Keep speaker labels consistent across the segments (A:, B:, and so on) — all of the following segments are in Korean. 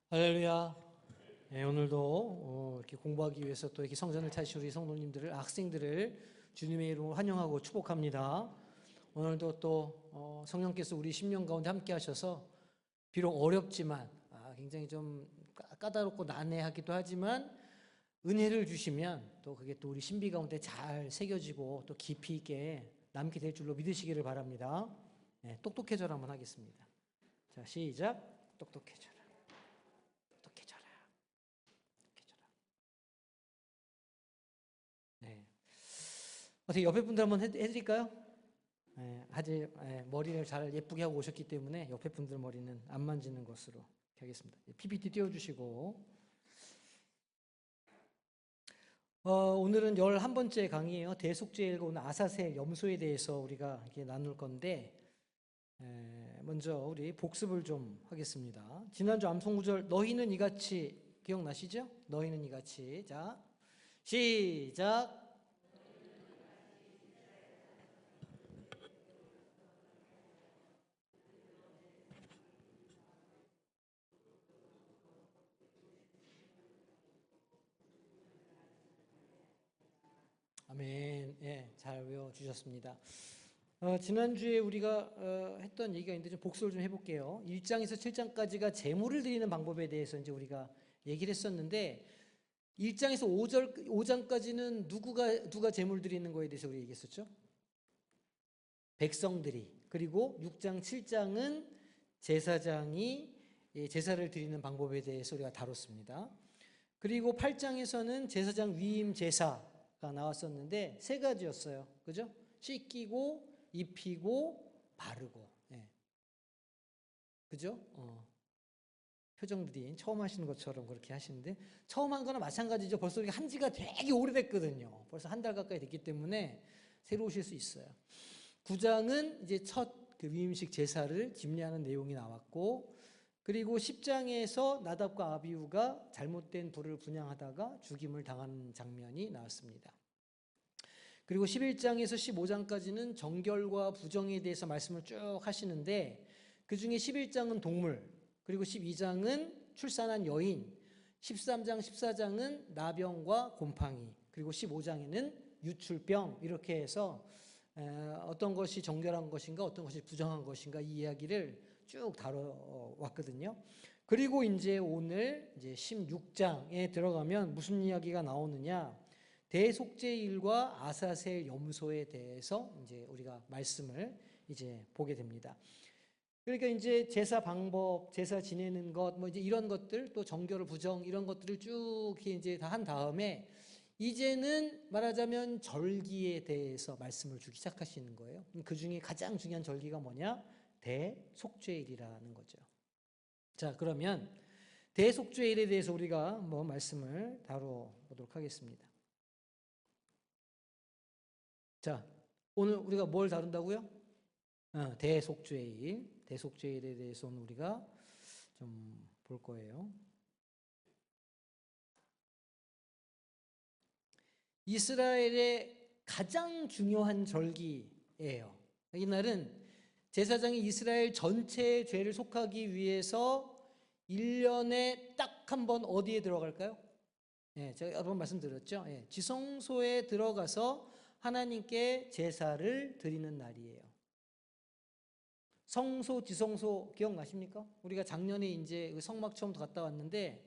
A: 할렐루야. 네, 오늘도 이렇게 공부하기 위해서 또 이렇게 성전을 찾으신 우리 성도님들을, 학생들을 주님의 이름으로 환영하고 축복합니다. 오늘도 또 성령께서 우리 심령 가운데 함께 하셔서 비록 어렵지만 굉장히 좀 까다롭고 난해하기도 하지만 은혜를 주시면 또 그게 또 우리 신비 가운데 잘 새겨지고 또 깊이 있게 남게 될 줄로 믿으시기를 바랍니다. 네, 똑똑해져라 한번 하겠습니다. 자, 시작. 똑똑해져라. 똑똑해져라. 똑똑해져라. 네. 어떻게 옆에 분들 한번 해드릴까요? 네, 아직 머리를 잘 예쁘게 하고 오셨기 때문에 옆에 분들 머리는 안 만지는 것으로 하겠습니다. PPT 띄워주시고. 오늘은 11번째 강의예요. 대속죄일과 오늘 아사셀 염소에 대해서 우리가 이렇게 나눌 건데, 먼저 우리 복습을 좀 하겠습니다. 지난주 암송구절 너희는 이같이 기억나시죠? 너희는 이같이. 자, 시작. 아멘. 예, 잘 외워주셨습니다. 지난주에 우리가 했던 얘기가 있는데 좀 복습을 좀 해볼게요. 1장에서 7장까지가 제물을 드리는 방법에 대해서 이제 우리가 얘기를 했었는데 1장에서 5장까지는 누가 제물 드리는 거에 대해서 우리 얘기했었죠? 백성들이. 그리고 6장, 7장은 제사장이 제사를 드리는 방법에 대해서 우리가 다뤘습니다. 그리고 8장에서는 제사장 위임 제사가 나왔었는데 세 가지였어요. 그죠? 씻기고 입히고 바르고. 예. 그죠? 표정들이 처음 하시는 것처럼 그렇게 하시는데 처음 한 거나 마찬가지죠. 벌써 우리가 한 지가 되게 오래됐거든요. 벌써 한 달 가까이 됐기 때문에 새로우실 수 있어요. 9장은 이제 첫 그 위임식 제사를 집례하는 내용이 나왔고, 그리고 10장에서 나답과 아비후가 잘못된 불을 분향하다가 죽임을 당하는 장면이 나왔습니다. 그리고 11장에서 15장까지는 정결과 부정에 대해서 말씀을 쭉 하시는데 그 중에 11장은 동물, 그리고 12장은 출산한 여인, 13장, 14장은 나병과 곰팡이, 그리고 15장에는 유출병, 이렇게 해서 어떤 것이 정결한 것인가 어떤 것이 부정한 것인가 이 이야기를 쭉 다뤄왔거든요. 그리고 이제 오늘 이제 16장에 들어가면 무슨 이야기가 나오느냐, 대속죄일과 아사셀 염소에 대해서 이제 우리가 말씀을 이제 보게 됩니다. 그러니까 이제 제사 방법, 제사 지내는 것, 뭐 이제 이런 것들, 또 정결 부정 이런 것들을 쭉 이제 다 한 다음에 이제는 말하자면 절기에 대해서 말씀을 주기 시작하시는 거예요. 그 중에 가장 중요한 절기가 뭐냐? 대속죄일이라는 거죠. 자, 그러면 대속죄일에 대해서 우리가 한번 말씀을 다뤄보도록 하겠습니다. 자, 오늘 우리가 뭘 다룬다고요? 대속죄일. 대속죄일에 대해서 오늘 우리가 좀 볼 거예요. 이스라엘의 가장 중요한 절기예요. 이날은 제사장이 이스라엘 전체의 죄를 속하기 위해서 1년에 딱 한 번 어디에 들어갈까요? 제가 여러 번 말씀드렸죠. 지성소에 들어가서 하나님께 제사를 드리는 날이에요. 성소, 지성소 기억나십니까? 우리가 작년에 이제 성막 처음 갔다 왔는데,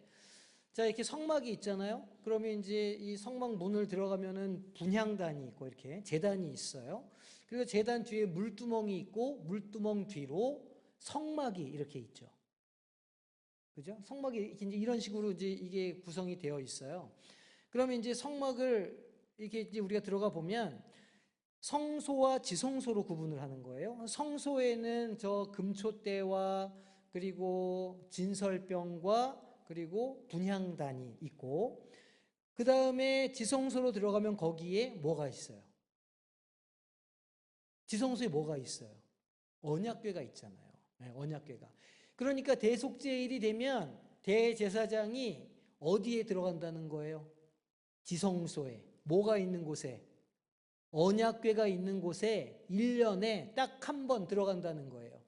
A: 자, 이렇게 성막이 있잖아요. 그러면 이제 이 성막 문을 들어가면은 분향단이 있고 이렇게 제단이 있어요. 그리고 제단 뒤에 물두멍이 있고 물두멍 뒤로 성막이 이렇게 있죠. 그죠? 성막이 이제 이런 식으로 이제 이게 구성이 되어 있어요. 그러면 이제 성막을 이렇게 이제 우리가 들어가 보면 성소와 지성소로 구분을 하는 거예요. 성소에는 저 금초대와 그리고 진설병과 그리고 분향단이 있고, 그 다음에 지성소로 들어가면 거기에 뭐가 있어요? 지성소에 뭐가 있어요? 언약궤가 있잖아요. 언약궤가. 그러니까 대속죄일이 되면 대제사장이 어디에 들어간다는 거예요? 지성소에. 뭐가 있는 곳에? 언약궤가 있는 곳에 1년에 딱 한 번 들어간다는 거예요.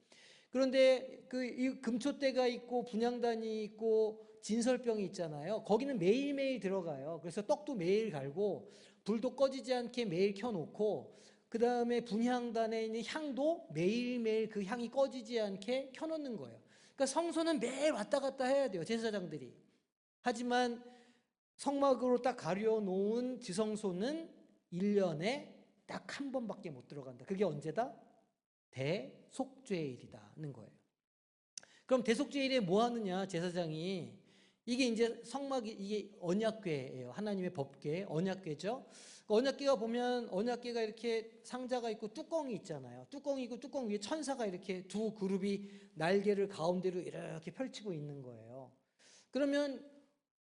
A: 그런데 이 금초대가 있고 분향단이 있고 진설병이 있잖아요. 거기는 매일매일 들어가요. 그래서 떡도 매일 갈고 불도 꺼지지 않게 매일 켜놓고 그 다음에 분향단에 있는 향도 매일매일 그 향이 꺼지지 않게 켜놓는 거예요. 그러니까 성소는 매일 왔다 갔다 해야 돼요. 제사장들이. 하지만 성막으로 딱 가려놓은 지성소는 1년에 딱 한 번밖에 못 들어간다. 그게 언제다? 대속죄일이다는 거예요. 그럼 대속죄일에 뭐 하느냐, 제사장이. 이게 이제 성막이, 이게 언약궤예요. 하나님의 법궤, 언약궤죠. 언약궤가 보면 언약궤가 이렇게 상자가 있고 뚜껑이 있잖아요. 뚜껑이 있고 뚜껑 위에 천사가 이렇게 두 그룹이 날개를 가운데로 이렇게 펼치고 있는 거예요. 그러면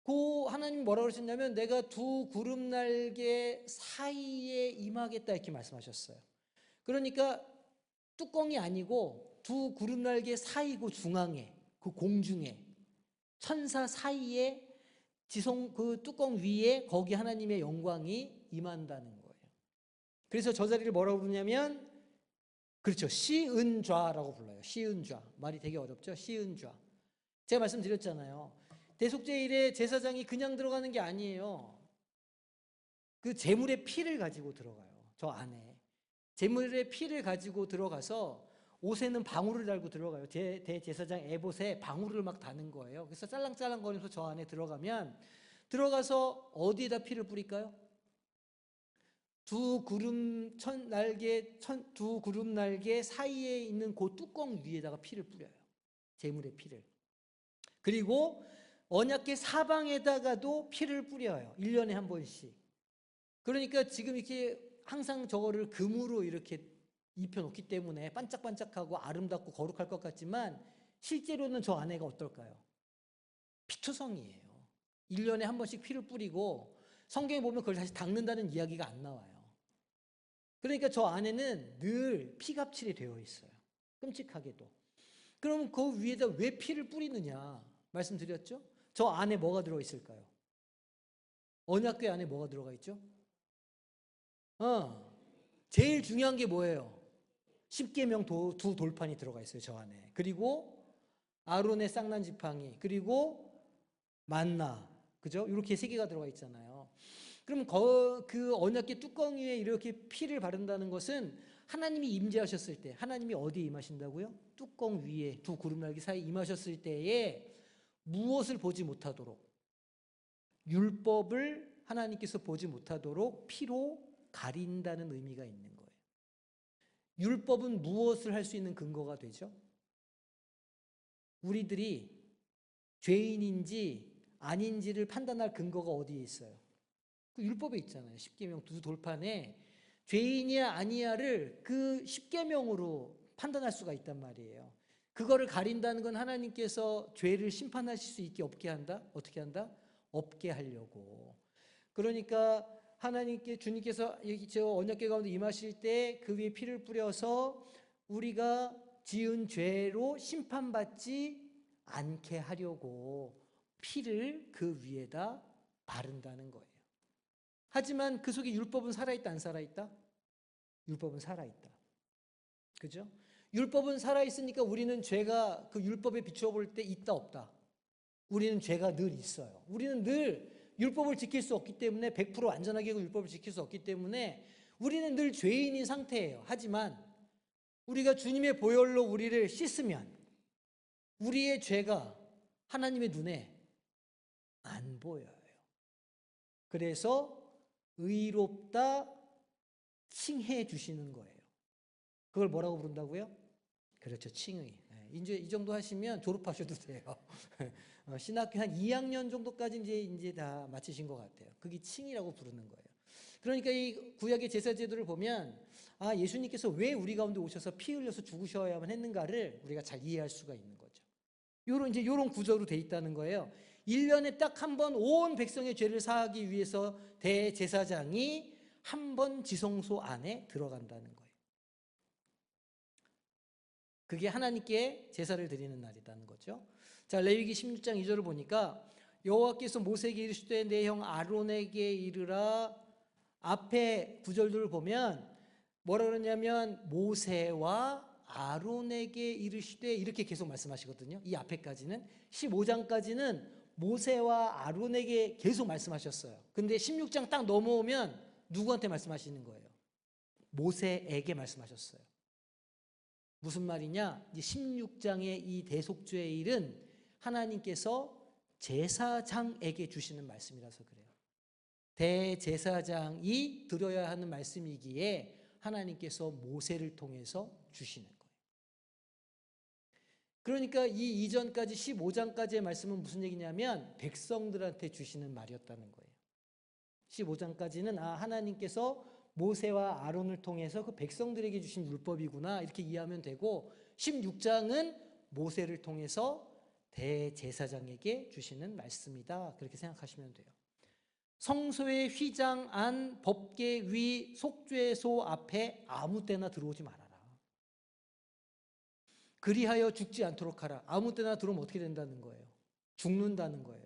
A: 그 하나님 뭐라고 그러셨냐면 내가 두 그룹 날개 사이에 임하겠다 이렇게 말씀하셨어요. 그러니까 뚜껑이 아니고 두 그룹 날개 사이고 중앙에 그 공중에 천사 사이에 그 뚜껑 위에 거기 하나님의 영광이 임한다는 거예요. 그래서 저 자리를 뭐라고 부르냐면 그렇죠. 시은좌라고 불러요. 시은좌. 말이 되게 어렵죠. 시은좌. 제가 말씀드렸잖아요. 대속죄일에 제사장이 그냥 들어가는 게 아니에요. 그 제물의 피를 가지고 들어가요. 저 안에. 제물의 피를 가지고 들어가서 옷에는 방울을 달고 들어가요. 대제사장 에봇에 방울을 막 다는 거예요. 그래서 짤랑짤랑 거리면서 저 안에 들어가면 들어가서 어디에다 피를 뿌릴까요? 두 그룹 날개 사이에 있는 그 뚜껑 위에다가 피를 뿌려요. 제물의 피를. 그리고 언약궤 사방에다가도 피를 뿌려요. 1년에 한 번씩. 그러니까 지금 이렇게 항상 저거를 금으로 이렇게 입혀놓기 때문에 반짝반짝하고 아름답고 거룩할 것 같지만 실제로는 저 안에가 어떨까요? 피투성이에요. 1년에 한 번씩 피를 뿌리고 성경에 보면 그걸 다시 닦는다는 이야기가 안 나와요. 그러니까 저 안에는 늘 피갑칠이 되어 있어요. 끔찍하게도. 그럼 그 위에다 왜 피를 뿌리느냐 말씀드렸죠? 저 안에 뭐가 들어있을까요? 언약궤 안에 뭐가 들어가 있죠? 제일 중요한 게 뭐예요? 십계명 두 돌판이 들어가 있어요. 저 안에. 그리고 아론의 쌍난 지팡이, 그리고 만나, 그죠? 이렇게 세 개가 들어가 있잖아요. 그럼 그 언약궤 뚜껑 위에 이렇게 피를 바른다는 것은 하나님이 임재하셨을 때, 하나님이 어디에 임하신다고요? 뚜껑 위에 두 구름날개 사이에 임하셨을 때에 무엇을 보지 못하도록, 율법을 하나님께서 보지 못하도록 피로 가린다는 의미가 있는 거예요. 율법은 무엇을 할 수 있는 근거가 되죠? 우리들이 죄인인지 아닌지를 판단할 근거가 어디에 있어요? 그 율법에 있잖아요. 십계명 두 돌판에 죄인이야 아니야를 그 십계명으로 판단할 수가 있단 말이에요. 그거를 가린다는 건 하나님께서 죄를 심판하실 수 있게 없게 한다? 어떻게 한다? 없게 하려고. 그러니까 주님께서 저 언약궤 가운데 임하실 때 그 위에 피를 뿌려서 우리가 지은 죄로 심판받지 않게 하려고 피를 그 위에다 바른다는 거예요. 하지만 그 속에 율법은 살아있다, 안 살아있다? 율법은 살아있다. 그죠? 율법은 살아있으니까 우리는 죄가 그 율법에 비추어 볼 때 있다, 없다? 우리는 죄가 늘 있어요. 우리는 늘 율법을 지킬 수 없기 때문에 100% 완전하게 율법을 지킬 수 없기 때문에 우리는 늘 죄인인 상태예요. 하지만 우리가 주님의 보혈로 우리를 씻으면 우리의 죄가 하나님의 눈에 안 보여요. 그래서 의롭다 칭해 주시는 거예요. 그걸 뭐라고 부른다고요? 그렇죠. 칭의. 이제 이 정도 하시면 졸업하셔도 돼요. 신학교 한 2학년 정도까지 이제 다 마치신 것 같아요. 그게 칭이라고 부르는 거예요. 그러니까 이 구약의 제사 제도를 보면 예수님께서 왜 우리 가운데 오셔서 피 흘려서 죽으셔야만 했는가를 우리가 잘 이해할 수가 있는 거죠. 요런 구조로 돼 있다는 거예요. 1년에 딱 한 번 온 백성의 죄를 사하기 위해서 대제사장이 한 번 지성소 안에 들어간다는 거예요. 그게 하나님께 제사를 드리는 날이라는 거죠. 자, 레위기 16장 2절을 보니까 여호와께서 모세에게 이르시되 내 형 아론에게 이르라. 앞에 구절들을 보면 뭐라 그러냐면 모세와 아론에게 이르시되 이렇게 계속 말씀하시거든요. 이 앞에까지는 15장까지는 모세와 아론에게 계속 말씀하셨어요. 근데 16장 딱 넘어오면 누구한테 말씀하시는 거예요? 모세에게 말씀하셨어요. 무슨 말이냐? 이 16장의 이 대속죄의 일은 하나님께서 제사장에게 주시는 말씀이라서 그래요. 대제사장이 드려야 하는 말씀이기에 하나님께서 모세를 통해서 주시는 거예요. 그러니까 이 이전까지 15장까지의 말씀은 무슨 얘기냐면 백성들한테 주시는 말이었다는 거예요. 15장까지는 하나님께서 모세와 아론을 통해서 그 백성들에게 주신 율법이구나 이렇게 이해하면 되고, 16장은 모세를 통해서 대제사장에게 주시는 말씀이다 그렇게 생각하시면 돼요. 성소의 휘장 안 법궤 위 속죄소 앞에 아무 때나 들어오지 말아라. 그리하여 죽지 않도록 하라. 아무 때나 들어오면 어떻게 된다는 거예요? 죽는다는 거예요.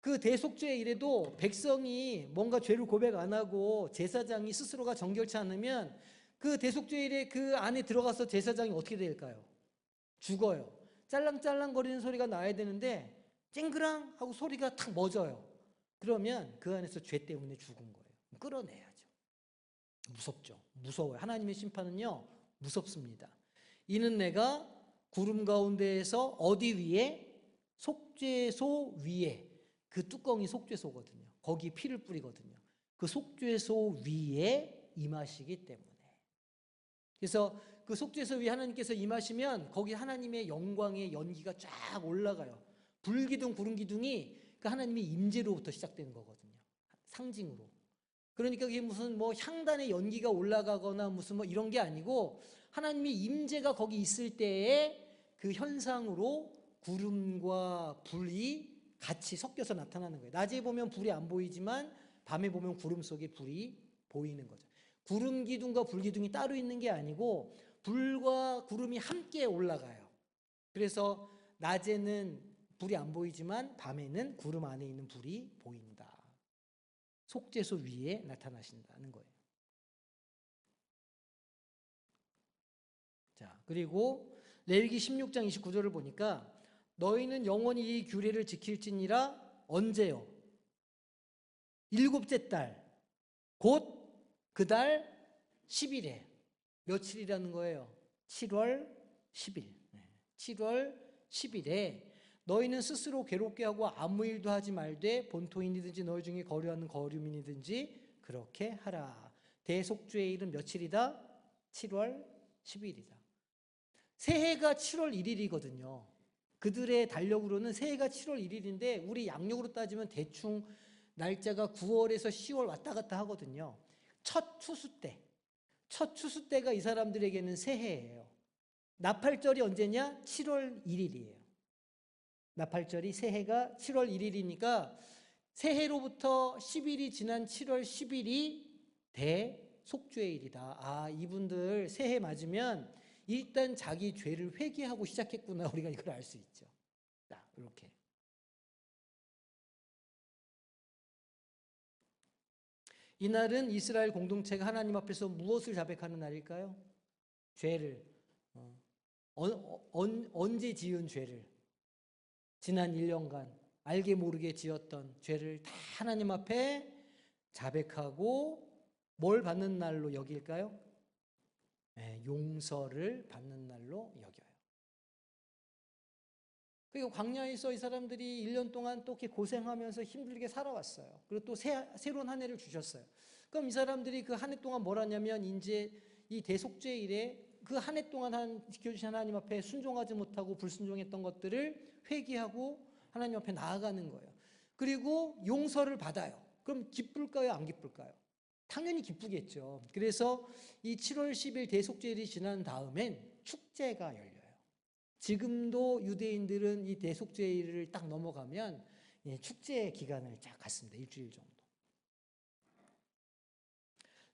A: 그 대속죄의 일에도 백성이 뭔가 죄를 고백 안 하고 제사장이 스스로가 정결치 않으면 그 대속죄의 일에 그 안에 들어가서 제사장이 어떻게 될까요? 죽어요. 짤랑짤랑거리는 소리가 나야 되는데 쨍그랑 하고 소리가 탁 멎어요. 그러면 그 안에서 죄 때문에 죽은 거예요. 끌어내야죠. 무섭죠. 무서워요. 하나님의 심판은요 무섭습니다. 이는 내가 구름 가운데에서 어디 위에? 속죄소 위에. 그 뚜껑이 속죄소거든요. 거기 피를 뿌리거든요. 그 속죄소 위에 임하시기 때문에. 그래서 그 속죄소 위에 하나님께서 임하시면 거기 하나님의 영광의 연기가 쫙 올라가요. 불기둥 구름기둥이 그 하나님의 임재로부터 시작되는 거거든요. 상징으로. 그러니까 그게 무슨 뭐 향단의 연기가 올라가거나 무슨 뭐 이런 게 아니고 하나님의 임재가 거기 있을 때에 그 현상으로 구름과 불이 같이 섞여서 나타나는 거예요. 낮에 보면 불이 안 보이지만 밤에 보면 구름 속에 불이 보이는 거죠. 구름 기둥과 불 기둥이 따로 있는 게 아니고 불과 구름이 함께 올라가요. 그래서 낮에는 불이 안 보이지만 밤에는 구름 안에 있는 불이 보인다. 속죄소 위에 나타나신다는 거예요. 자, 그리고 레위기 16장 29절을 보니까 너희는 영원히 이 규례를 지킬지니라. 언제요? 7째 달 곧 그 달 10일에. 며칠이라는 거예요? 7월 10일. 7월 10일에 너희는 스스로 괴롭게 하고 아무 일도 하지 말되 본토인이든지 너희 중에 거류하는 거류민이든지 그렇게 하라. 대속죄의 일은 며칠이다? 7월 10일이다. 새해가 7월 1일이거든요. 그들의 달력으로는 새해가 7월 1일인데 우리 양력으로 따지면 대충 날짜가 9월에서 10월 왔다 갔다 하거든요. 첫 추수 때가 이 사람들에게는 새해예요. 나팔절이 언제냐? 7월 1일이에요. 나팔절이 새해가 7월 1일이니까 새해로부터 10일이 지난 7월 10일이 대속죄일이다. 이분들 새해 맞으면 일단 자기 죄를 회개하고 시작했구나. 우리가 이걸 알 수 있죠. 자, 이렇게. 이날은 이스라엘 공동체가 하나님 앞에서 무엇을 자백하는 날일까요? 죄를. 언제 지은 죄를. 지난 1년간 알게 모르게 지었던 죄를 다 하나님 앞에 자백하고 뭘 받는 날로 여길까요? 네, 용서를 받는 날로 여겨요. 그리고 광야에서 이 사람들이 1년 동안 또 이렇게 고생하면서 힘들게 살아왔어요. 그리고 또 새로운 한 해를 주셨어요. 그럼 이 사람들이 그 한 해 동안 뭘 하냐면 이제 이 대속죄 일에 그 한 해 동안 지켜주신 하나님 앞에 순종하지 못하고 불순종했던 것들을 회개하고 하나님 앞에 나아가는 거예요. 그리고 용서를 받아요. 그럼 기쁠까요? 안 기쁠까요? 당연히 기쁘겠죠. 그래서 이 7월 10일 대속죄일이 지난 다음엔 축제가 열려요. 지금도 유대인들은 이 대속죄일을 딱 넘어가면 축제 기간을 쫙 갖습니다. 일주일 정도.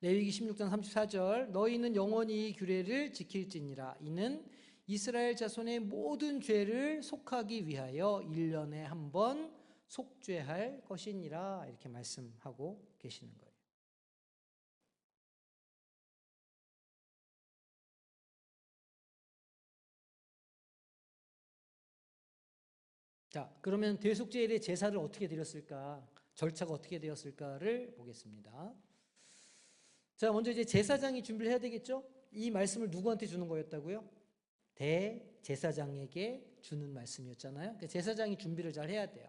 A: 레위기 16장 34절 너희는 영원히 이 규례를 지킬지니라. 이는 이스라엘 자손의 모든 죄를 속하기 위하여 1년에 한 번 속죄할 것이니라. 이렇게 말씀하고 계시는 거예요. 자, 그러면 대속제일의 제사를 어떻게 드렸을까? 절차가 어떻게 되었을까를 보겠습니다. 자, 먼저 이제 제사장이 준비를 해야 되겠죠? 이 말씀을 누구한테 주는 거였다고요? 대제사장에게 주는 말씀이었잖아요. 그러니까 제사장이 준비를 잘 해야 돼요.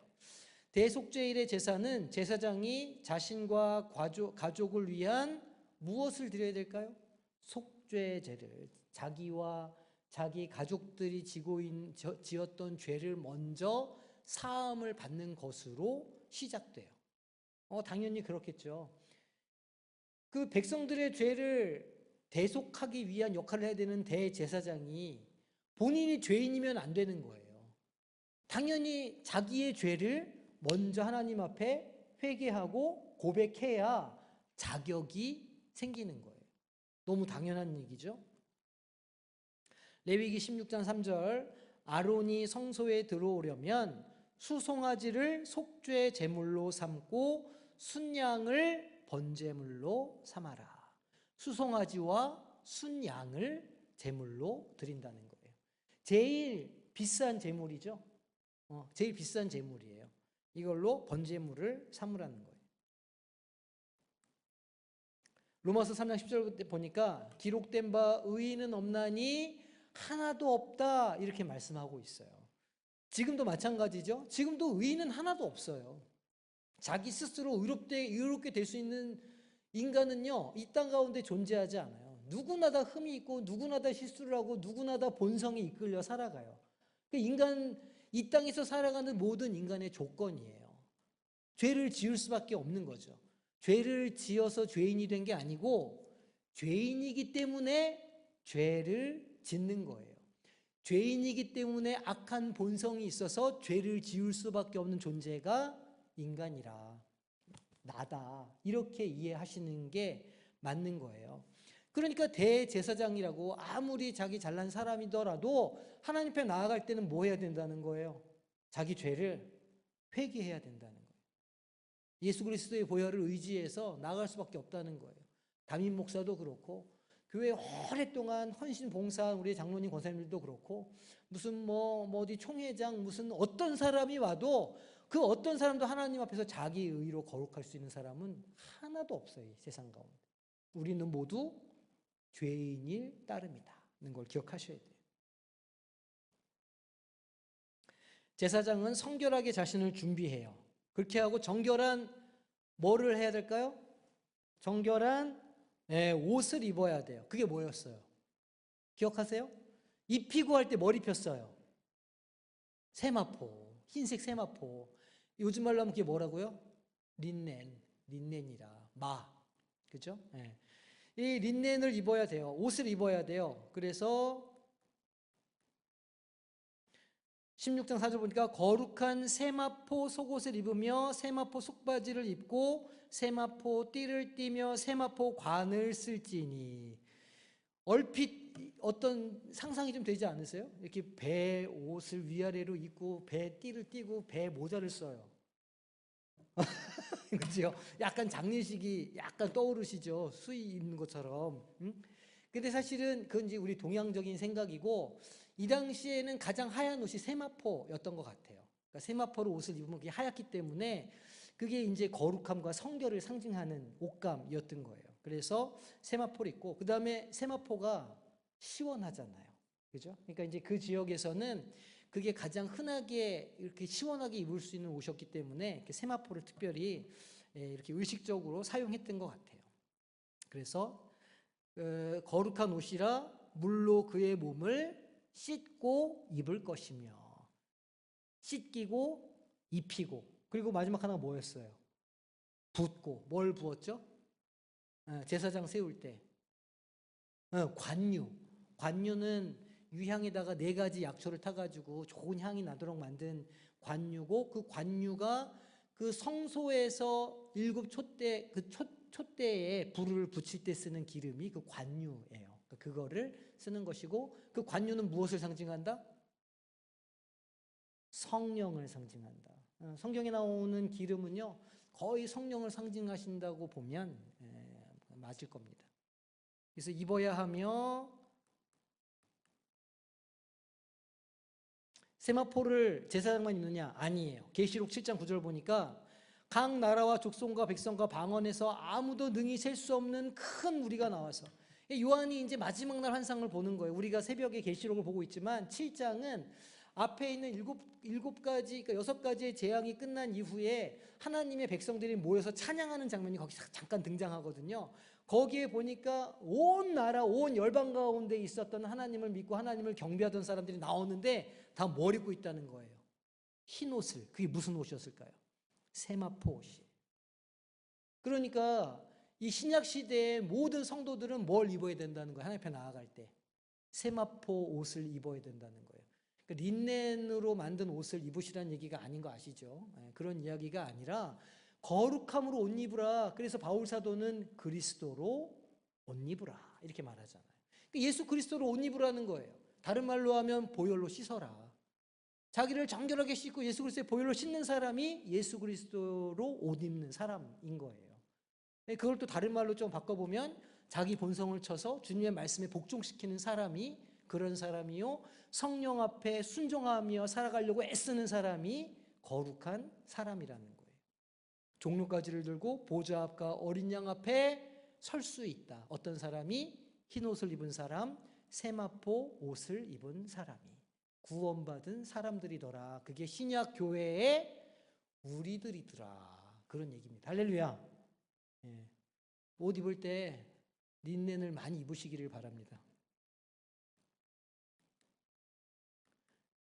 A: 대속제일의 제사는 제사장이 자신과 가족을 위한 무엇을 드려야 될까요? 속죄제를, 자기와 자기 가족들이 지었던 죄를 먼저 사함을 받는 것으로 시작돼요. 당연히 그렇겠죠. 그 백성들의 죄를 대속하기 위한 역할을 해야 되는 대제사장이 본인이 죄인이면 안 되는 거예요. 당연히 자기의 죄를 먼저 하나님 앞에 회개하고 고백해야 자격이 생기는 거예요. 너무 당연한 얘기죠. 레위기 16장 3절, 아론이 성소에 들어오려면 수송아지를 속죄 제물로 삼고 순양을 번제물로 삼아라. 수송아지와 순양을 제물로 드린다는 거예요. 제일 비싼 제물이죠. 제일 비싼 제물이에요. 이걸로 번제물을 삼으라는 거예요. 로마서 3장 10절 보니까 기록된 바 의인은 없나니 하나도 없다 이렇게 말씀하고 있어요. 지금도 마찬가지죠. 지금도 의인은 하나도 없어요. 자기 스스로 의롭게 될 수 있는 인간은요, 이 땅 가운데 존재하지 않아요. 누구나 다 흠이 있고 누구나 다 실수를 하고 누구나 다 본성에 이끌려 살아가요. 이 땅에서 살아가는 모든 인간의 조건이에요. 죄를 지을 수밖에 없는 거죠. 죄를 지어서 죄인이 된 게 아니고 죄인이기 때문에 죄를 짓는 거예요. 죄인이기 때문에 악한 본성이 있어서 죄를 지을 수밖에 없는 존재가 인간이라 나다 이렇게 이해하시는 게 맞는 거예요. 그러니까 대제사장이라고 아무리 자기 잘난 사람이더라도 하나님 앞에 나아갈 때는 뭐 해야 된다는 거예요? 자기 죄를 회개해야 된다는 거예요. 예수 그리스도의 보혈을 의지해서 나아갈 수밖에 없다는 거예요. 담임 목사도 그렇고 교회 오랫동안 헌신 봉사한 우리 장로님 권사님들도 그렇고 무슨 어디 총회장 무슨 어떤 사람이 와도 그 어떤 사람도 하나님 앞에서 자기 의로 거룩할 수 있는 사람은 하나도 없어요. 이 세상 가운데. 우리는 모두 죄인일 따름이다는 걸 기억하셔야 돼요. 제사장은 성결하게 자신을 준비해요. 그렇게 하고 정결한 뭐를 해야 될까요? 정결한 옷을 입어야 돼요. 그게 뭐였어요? 기억하세요? 입히고 할 때 뭘 입혔어요? 세마포, 흰색 세마포. 요즘 말로 하면 그게 뭐라고요? 린넨이라 그죠? 이 린넨을 입어야 돼요. 옷을 입어야 돼요. 그래서 16장 4절 보니까 거룩한 세마포 속옷을 입으며 세마포 속바지를 입고 세마포 띠를 띠며 세마포 관을 쓸지니. 얼핏 어떤 상상이 좀 되지 않으세요? 이렇게 배 옷을 위아래로 입고 배 띠를 띠고 배 모자를 써요. 그렇죠? 약간 장례식이 약간 떠오르시죠? 수의 입는 것처럼. 근데 사실은 그건 이제 우리 동양적인 생각이고 이 당시에는 가장 하얀 옷이 세마포였던 것 같아요. 그러니까 세마포로 옷을 입으면 그게 하얗기 때문에 그게 이제 거룩함과 성결을 상징하는 옷감이었던 거예요. 그래서 세마포를 입고 그 다음에 세마포가 시원하잖아요. 그죠? 그러니까 이제 그 지역에서는 그게 가장 흔하게 이렇게 시원하게 입을 수 있는 옷이었기 때문에 이렇게 세마포를 특별히 이렇게 의식적으로 사용했던 것 같아요. 그래서 거룩한 옷이라 물로 그의 몸을 씻고 입을 것이며 씻기고 입히고 그리고 마지막 하나가 뭐였어요? 붓고. 뭘 부었죠? 제사장 세울 때 관유는 유향에다가 4가지 약초를 타가지고 좋은 향이 나도록 만든 관유고 그 관유가 그 성소에서 7 촛대 그 촛대에 불을 붙일 때 쓰는 기름이 그 관유예요. 그거를 쓰는 것이고 그 관유는 무엇을 상징한다? 성령을 상징한다. 성경에 나오는 기름은요 거의 성령을 상징하신다고 보면 맞을 겁니다. 그래서 입어야 하며 세마포를 제사장만 입느냐? 아니에요. 계시록 7장 9절 보니까 각 나라와 족속과 백성과 방언에서 아무도 능히 셀 수 없는 큰 무리가 나와서, 요한이 이제 마지막 날 환상을 보는 거예요. 우리가 새벽에 계시록을 보고 있지만 7장은 앞에 있는 일곱 가지, 그러니까 6가지의 재앙이 끝난 이후에 하나님의 백성들이 모여서 찬양하는 장면이 거기 잠깐 등장하거든요. 거기에 보니까 온 나라, 온 열방 가운데 있었던 하나님을 믿고 하나님을 경배하던 사람들이 나오는데 다 뭘 입고 있다는 거예요? 흰 옷을. 그게 무슨 옷이었을까요? 세마포 옷이. 그러니까 이 신약 시대의 모든 성도들은 뭘 입어야 된다는 거예요? 하나님 앞에 나아갈 때 세마포 옷을 입어야 된다는 거예요. 그러니까 린넨으로 만든 옷을 입으시라는 얘기가 아닌 거 아시죠? 그런 이야기가 아니라 거룩함으로 옷 입으라. 그래서 바울 사도는 그리스도로 옷 입으라 이렇게 말하잖아요. 그러니까 예수 그리스도로 옷 입으라는 거예요. 다른 말로 하면 보혈로 씻어라. 자기를 정결하게 씻고 예수 그리스도의 보혈로 씻는 사람이 예수 그리스도로 옷 입는 사람인 거예요. 그걸 또 다른 말로 좀 바꿔보면 자기 본성을 쳐서 주님의 말씀에 복종시키는 사람이, 그런 사람이요, 성령 앞에 순종하며 살아가려고 애쓰는 사람이 거룩한 사람이라는 거예요. 종려가지를 들고 보좌 앞과 어린 양 앞에 설 수 있다. 어떤 사람이? 흰 옷을 입은 사람, 세마포 옷을 입은 사람이 구원받은 사람들이더라. 그게 신약 교회의 우리들이더라. 그런 얘기입니다. 할렐루야. 옷 입을 때 린넨을 많이 입으시기를 바랍니다.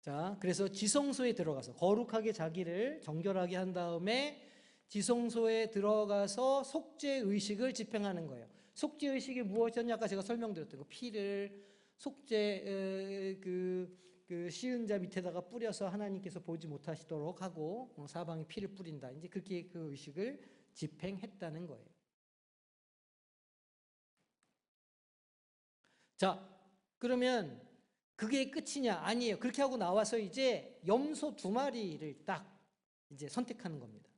A: 자, 그래서 지성소에 들어가서 거룩하게 자기를 정결하게 한 다음에 지성소에 들어가서 속죄의식을 집행하는 거예요. 속죄의식이 무엇이었냐? 아까 제가 설명드렸던 거, 피를 속죄 그 시은 자 밑에다가 뿌려서 하나님께서 보지 못하시도록 하고 사방에 피를 뿌린다. 이제 그렇게 그 의식을 집행했다는 거예요. 자, 그러면 그게 끝이냐? 아니에요. 그렇게 하고 나와서 이제 염소 2마리를 딱 이제 선택하는 겁니다.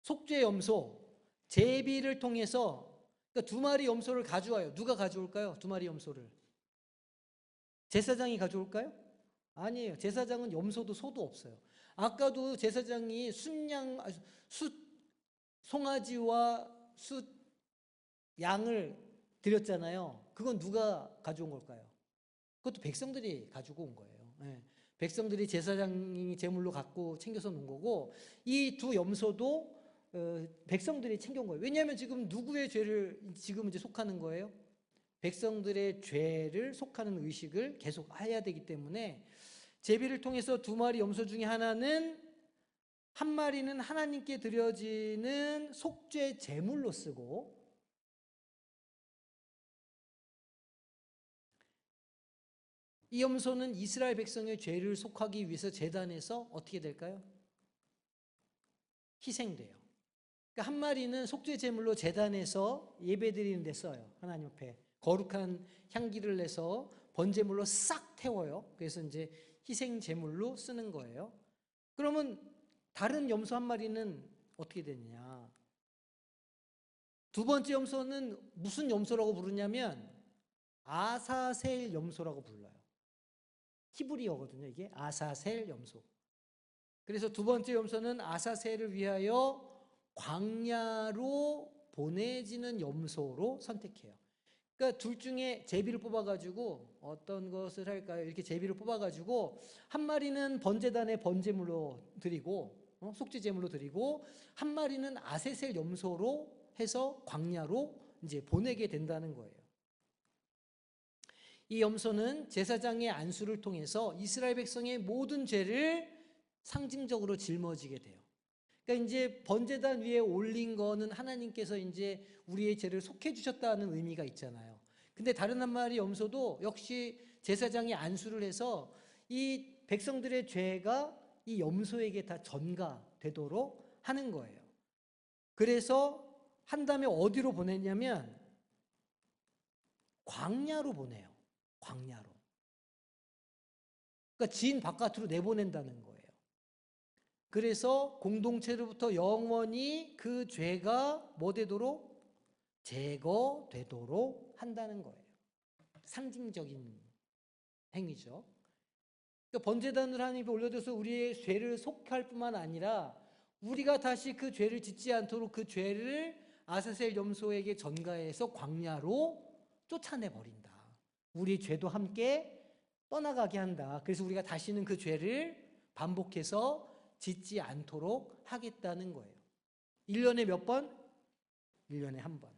A: 속죄 염소, 제비를 통해서, 그러니까 2마리 염소를 가져와요. 누가 가져올까요? 2마리 염소를. 제사장이 가져올까요? 아니에요. 제사장은 염소도 소도 없어요. 아까도 제사장이 송아지와 숫 양을 드렸잖아요. 그건 누가 가져온 걸까요? 그것도 백성들이 가지고 온 거예요. 백성들이 제사장이 제물로 갖고 챙겨서 놓은 거고, 이 2 염소도 백성들이 챙겨온 거예요. 왜냐하면 지금 누구의 죄를 지금 이제 속하는 거예요? 백성들의 죄를 속하는 의식을 계속 해야 되기 때문에 제비를 통해서 2마리 염소 중에 하나는, 한 마리는 하나님께 드려지는 속죄 제물로 쓰고, 이 염소는 이스라엘 백성의 죄를 속하기 위해서 제단에서 어떻게 될까요? 희생돼요. 그러니까 한 마리는 속죄 제물로 제단에서 예배드리는 데 써요. 하나님 앞에 거룩한 향기를 내서 번제물로 싹 태워요. 그래서 이제 희생 제물로 쓰는 거예요. 그러면 다른 염소 한 마리는 어떻게 되느냐? 2번째 염소는 무슨 염소라고 부르냐면 아사셀 염소라고 불러요. 히브리어거든요. 이게 아사셀 염소. 그래서 2번째 염소는 아사셀을 위하여 광야로 보내지는 염소로 선택해요. 그러니까 둘 중에 제비를 뽑아가지고 어떤 것을 할까요? 이렇게 제비를 뽑아가지고 한 마리는 번제단에 번제물로 드리고 속죄제물로 드리고, 한 마리는 아사셀 염소로 해서 광야로 이제 보내게 된다는 거예요. 이 염소는 제사장의 안수를 통해서 이스라엘 백성의 모든 죄를 상징적으로 짊어지게 돼요. 그러니까 이제 번제단 위에 올린 거는 하나님께서 이제 우리의 죄를 속해 주셨다는 의미가 있잖아요. 근데 다른 한 마리 염소도 역시 제사장이 안수를 해서 이 백성들의 죄가 이 염소에게 다 전가되도록 하는 거예요. 그래서 한 다음에 어디로 보냈냐면 광야로 보내요. 광야로. 그러니까 진 바깥으로 내보낸다는 거예요. 그래서 공동체로부터 영원히 그 죄가 뭐 되도록? 제거되도록 한다는 거예요. 상징적인 행위죠. 번제단을 하나님께 올려줘서 우리의 죄를 속할 뿐만 아니라 우리가 다시 그 죄를 짓지 않도록 그 죄를 아사셀 염소에게 전가해서 광야로 쫓아내 버린다. 우리 죄도 함께 떠나가게 한다. 그래서 우리가 다시는 그 죄를 반복해서 짓지 않도록 하겠다는 거예요. 1년에 몇 번? 1년에 한 번.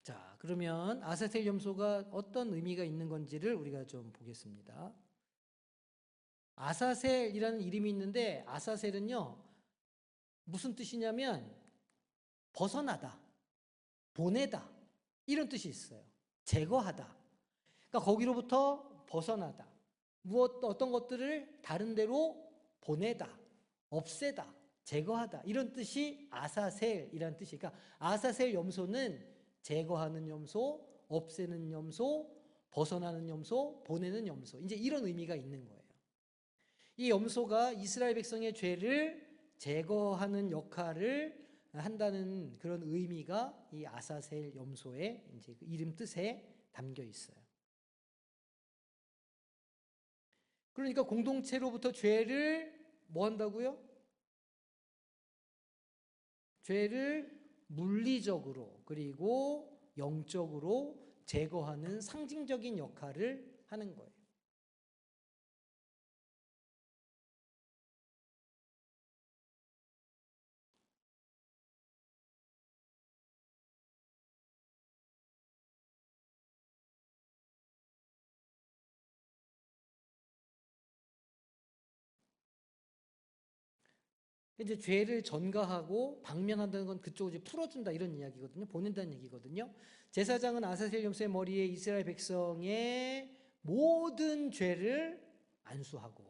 A: 자, 그러면 아사셀 염소가 어떤 의미가 있는 건지를 우리가 좀 보겠습니다. 아사셀이라는 이름이 있는데 아사셀은요, 무슨 뜻이냐면 벗어나다, 보내다 이런 뜻이 있어요. 제거하다. 그러니까 거기로부터 벗어나다. 어떤 것들을 다른 데로 보내다, 없애다, 제거하다 이런 뜻이 아사셀이라는 뜻이니까 그러니까 아사셀 염소는 제거하는 염소, 없애는 염소, 벗어나는 염소, 보내는 염소 이제 이런 의미가 있는 거예요. 이 염소가 이스라엘 백성의 죄를 제거하는 역할을 한다는 그런 의미가 이 아사셀 염소의 이제 그 이름 뜻에 담겨 있어요. 그러니까 공동체로부터 죄를 뭐 한다고요? 죄를 물리적으로 그리고 영적으로 제거하는 상징적인 역할을 하는 거예요. 이제 죄를 전가하고 방면한다는 건 그쪽을 이제 풀어준다 이런 이야기거든요. 보낸다는 얘기거든요. 제사장은 아사셀 염소의 머리에 이스라엘 백성의 모든 죄를 안수하고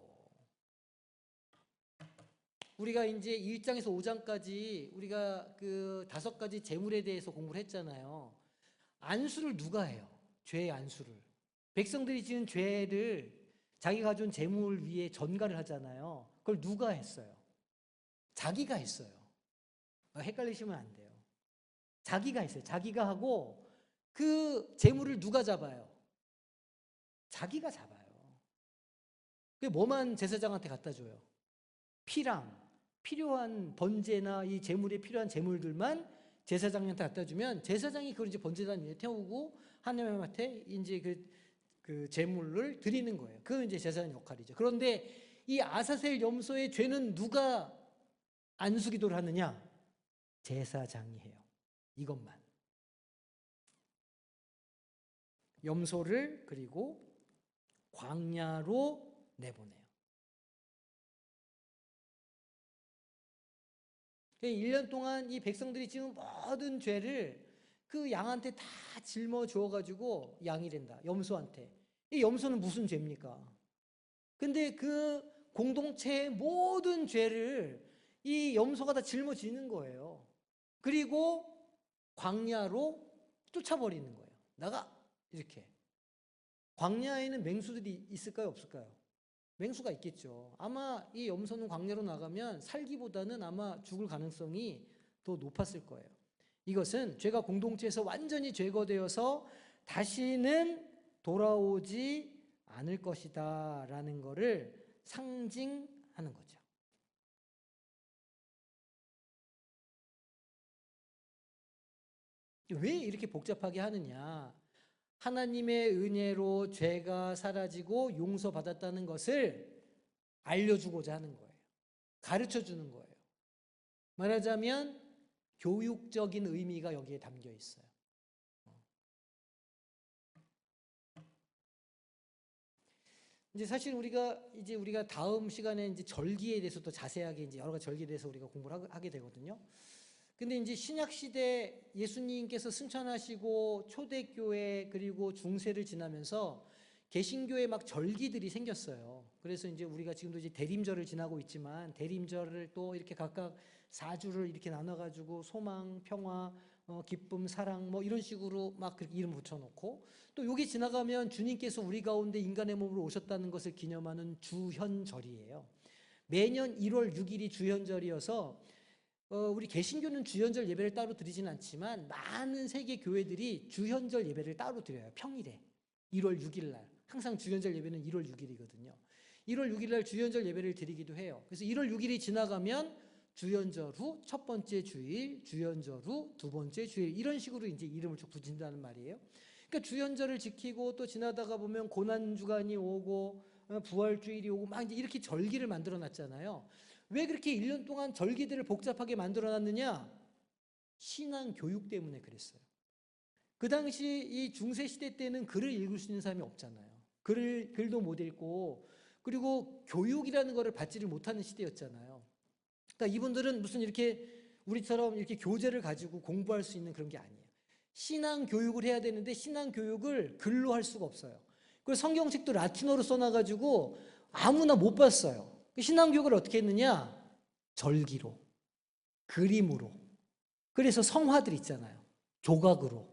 A: 우리가 이제 1장에서 5장까지 우리가 그 5가지 제물에 대해서 공부를 했잖아요. 안수를 누가 해요? 죄의 안수를. 백성들이 지은 죄를 자기가 가져온 제물 위에 전가를 하잖아요. 그걸 누가 했어요? 자기가 했어요. 헷갈리시면 안 돼요. 자기가 했어요. 자기가 하고 그 제물을 누가 잡아요? 자기가 잡아요. 그게 뭐만 제사장한테 갖다 줘요? 피랑 필요한 번제나 이 제물에 필요한 제물들만 제사장한테 갖다 주면 제사장이 그걸 이제 번제단 위에 태우고 하나님한테 이제 그 제물을 드리는 거예요. 그건 이제 제사장 역할이죠. 그런데 이 아사셀 염소의 죄는 누가 안수기도를 하느냐? 제사장이 해요. 이것만. 염소를 그리고 광야로 내보내요. 1년 동안 이 백성들이 지은 모든 죄를 그 양한테 다 짊어 주어가지고 양이 된다. 염소한테. 이 염소는 무슨 죄입니까? 근데 그 공동체의 모든 죄를 이 염소가 다 짊어지는 거예요. 그리고 광야로 쫓아버리는 거예요. 나가! 이렇게. 광야에는 맹수들이 있을까요? 없을까요? 맹수가 있겠죠. 아마 이 염소는 광야로 나가면 살기보다는 아마 죽을 가능성이 더 높았을 거예요. 이것은 죄가 공동체에서 완전히 제거되어서 다시는 돌아오지 않을 것이다 라는 것을 상징하는 거죠. 왜 이렇게 복잡하게 하느냐? 하나님의 은혜로 죄가 사라지고 용서받았다는 것을 알려주고자 하는 거예요. 가르쳐주는 거예요. 말하자면 교육적인 의미가 여기에 담겨 있어요. 이제 사실 우리가 다음 시간에 이제 절기에 대해서 또 자세하게 이제 여러 가지 절기에 대해서 우리가 공부를 하게 되거든요. 근데 이제 신약 시대 예수님께서 승천하시고 초대교회 그리고 중세를 지나면서 개신교에 막 절기들이 생겼어요. 그래서 이제 우리가 지금도 이제 대림절을 지나고 있지만 대림절을 또 이렇게 각각 4주를 이렇게 나눠가지고 소망, 평화, 기쁨, 사랑 뭐 이런 식으로 막 그렇게 이름 붙여놓고 또 여기 지나가면 주님께서 우리 가운데 인간의 몸으로 오셨다는 것을 기념하는 주현절이에요. 매년 1월 6일이 주현절이어서 우리 개신교는 주현절 예배를 따로 드리진 않지만 많은 세계 교회들이 주현절 예배를 따로 드려요. 평일에 1월 6일 날. 항상 주현절 예배는 1월 6일이거든요. 1월 6일 날 주현절 예배를 드리기도 해요. 그래서 1월 6일이 지나가면 주현절 후 첫 번째 주일, 주현절 후 두 번째 주일, 이런 식으로 이제 이름을 쭉 붙인다는 말이에요. 그러니까 주현절을 지키고 또 지나다가 보면 고난주간이 오고 부활주일이 오고 막 이제 이렇게 절기를 만들어 놨잖아요. 왜 그렇게 1년 동안 절기들을 복잡하게 만들어 놨느냐? 신앙 교육 때문에 그랬어요. 그 당시 이 중세 시대 때는 글을 읽을 수 있는 사람이 없잖아요. 글도 못 읽고, 그리고 교육이라는 거를 받지를 못하는 시대였잖아요. 그러니까 이분들은 무슨 이렇게 우리처럼 이렇게 교재를 가지고 공부할 수 있는 그런 게 아니에요. 신앙 교육을 해야 되는데 신앙 교육을 글로 할 수가 없어요. 그리고 성경책도 라틴어로 써놔가지고 아무나 못 봤어요. 신앙 교육을 어떻게 했느냐? 절기로, 그림으로. 그래서 성화들 있잖아요. 조각으로.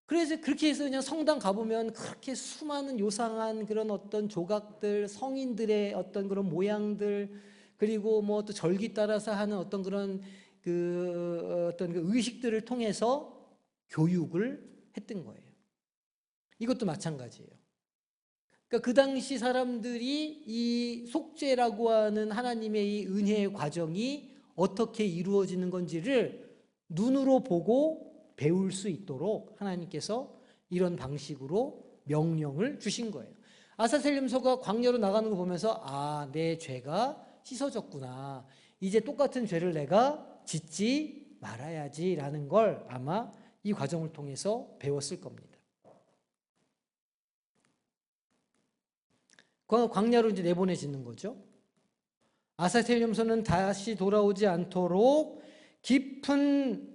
A: 그래서 그렇게 해서 그냥 성당 가보면 그렇게 수많은 요상한 그런 어떤 조각들, 성인들의 어떤 그런 모양들, 그리고 뭐 또 절기 따라서 하는 어떤 그런 어떤 그 의식들을 통해서 교육을 했던 거예요. 이것도 마찬가지예요. 그러니까 그 당시 사람들이 이 속죄라고 하는 하나님의 이 은혜의 과정이 어떻게 이루어지는 건지를 눈으로 보고 배울 수 있도록 하나님께서 이런 방식으로 명령을 주신 거예요. 아사셀 염소가 광야로 나가는 거 보면서 아, 내 죄가 씻어졌구나. 이제 똑같은 죄를 내가 짓지 말아야지라는 걸 아마 이 과정을 통해서 배웠을 겁니다. 광야로 이제 내보내지는 거죠. 아사셀 염소는 다시 돌아오지 않도록 깊은